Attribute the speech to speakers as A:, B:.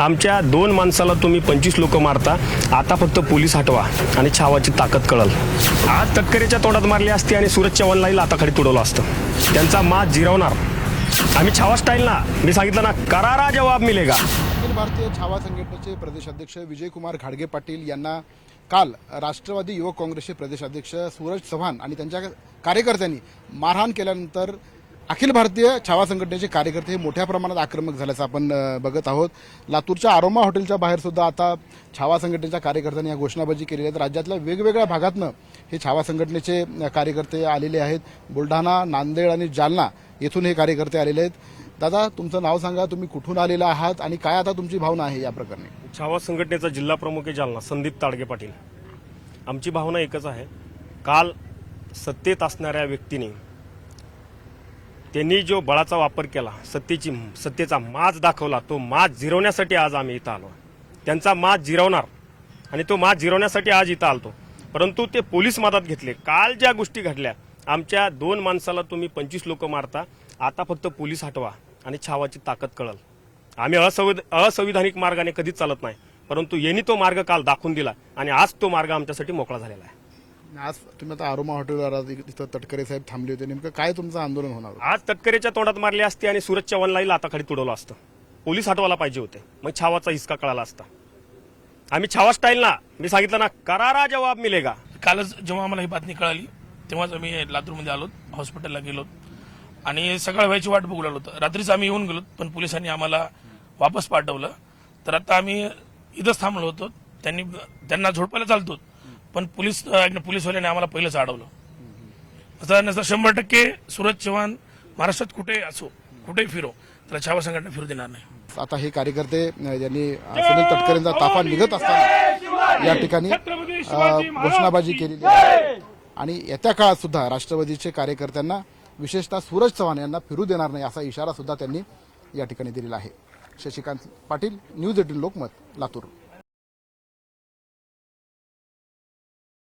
A: आमच्या 2 माणसाला तुम्ही 25 लोक मारता, आता फक्त पोलीस हटवा आणि छावाची ताकद कळल। आज तटकरेच्या तोंडात मारली असती आणि सूरज चव्हाणलाही लाताखाली तुडवलं असतं। त्यांचा माज जिरवणार आम्ही छावा स्टाईल ना। मी सांगितलं ना, करारा जवाब मिलेगा।
B: अखिल भारतीय छावा संघटनेचे प्रदेशाध्यक्ष विजयकुमार घाडगे पाटील यांना काल राष्ट्रवादी युवक काँग्रेसचे प्रदेशाध्यक्ष सूरज चव्हाण आणि त्यांच्या कार्यकर्त्यांनी मारहाण केल्यानंतर अखिल भारतीय छावा संघटनेचे कार्यकर्ते मोठ्या प्रमाणात आक्रमक झाल्याचं आपण बघत आहोत। लातूरच्या आरोमा हॉटेलच्या बाहेर सुद्धा आता छावा संघटनेच्या कार्यकर्त्यांनी या घोषणाबाजी केलेली आहे। राज्यातल्या वेगवेगळ्या भागातनं हे छावा संघटनेचे कार्यकर्ते आलेले आहेत। बुलढाणा, नांदेड आणि जालना येथून हे कार्यकर्ते आलेले आहेत। दादा, तुमचं नाव सांगा, तुम्ही कुठून आलेला आहात आणि काय आता तुमची भावना आहे या प्रकरणी?
A: छावा संघटनेचा जिल्हा प्रमुख आहे जालना, संदीप ताडगे पाटील। आमची भावना एकच आहे, काल सत्तेत असणाऱ्या व्यक्तीने त्यांनी जो बळाचा वापर केला, सत्तेचा माज दाखवला, तो माज जिरवण्यासाठी आज आम्ही इथं आलो। त्यांचा माज जिरवणार आणि तो माज जिरवण्यासाठी आज इथं आलतो, परंतु ते पोलीस मदत घेतले। काल ज्या गोष्टी घडल्या, आमच्या 2 माणसाला तुम्ही 25 लोक मारता, आता फक्त पोलीस हटवा आणि छावाची ताकद कळल। आम्ही असंविधानिक मार्गाने कधीच चालत नाही, परंतु यांनी तो मार्ग काल दाखवून दिला आणि आज तो मार्ग आमच्यासाठी मोकळा झालेला आहे।
B: आज तुम्ही आता आरोमा हॉटेलवर तिथं तटकरे साहेब थांबले होते, नेमकं काय तुमचं आंदोलन होणार?
A: आज तटकरेच्या तोंडात मारली असती आणि सूरज चव्हाणलाही लाताखाली तुडवलं असतं। पोलीस हटवायला पाहिजे होते, मग छावाचा हिसका कळाला असता। आम्ही छावा स्टाईल ना। मी सांगितलं ना, करारा जवाब मिलेगा।
C: कालच जेव्हा आम्हाला ही बातमी कळाली तेव्हाच आम्ही लातूरमध्ये आलो, हॉस्पिटलला गेलो आणि सकाळ व्हायची वाट बघू लागलो। रात्रीच आम्ही येऊन गेलो, पण पोलिसांनी आम्हाला वापस पाठवलं। तर आता आम्ही इथंच थांबलो होतो। त्यांना झोडपायला चालतो, पण पोलीसवाल्याने आम्हाला पहिलंच अडवलं। असं नसतं 100% सूरज चव्हाण महाराष्ट्रात कुठे असो, कुठेही फिरो, त्याला छावा संघटना फिरू देणार नाही।
B: आता हे कार्यकर्ते ज्यांनी सुनील तटकरेंचा ताफा निघत असताना या ठिकाणी घोषणाबाजी केलेली आहे आणि येत्या काळात सुद्धा राष्ट्रवादीचे कार्यकर्त्यांना, विशेषतः सूरज चव्हाण यांना फिरू देणार नाही असा इशारा सुद्धा त्यांनी या ठिकाणी दिलेला आहे। शशिकांत पाटील, न्यूज 18 लोकमत, लातूर।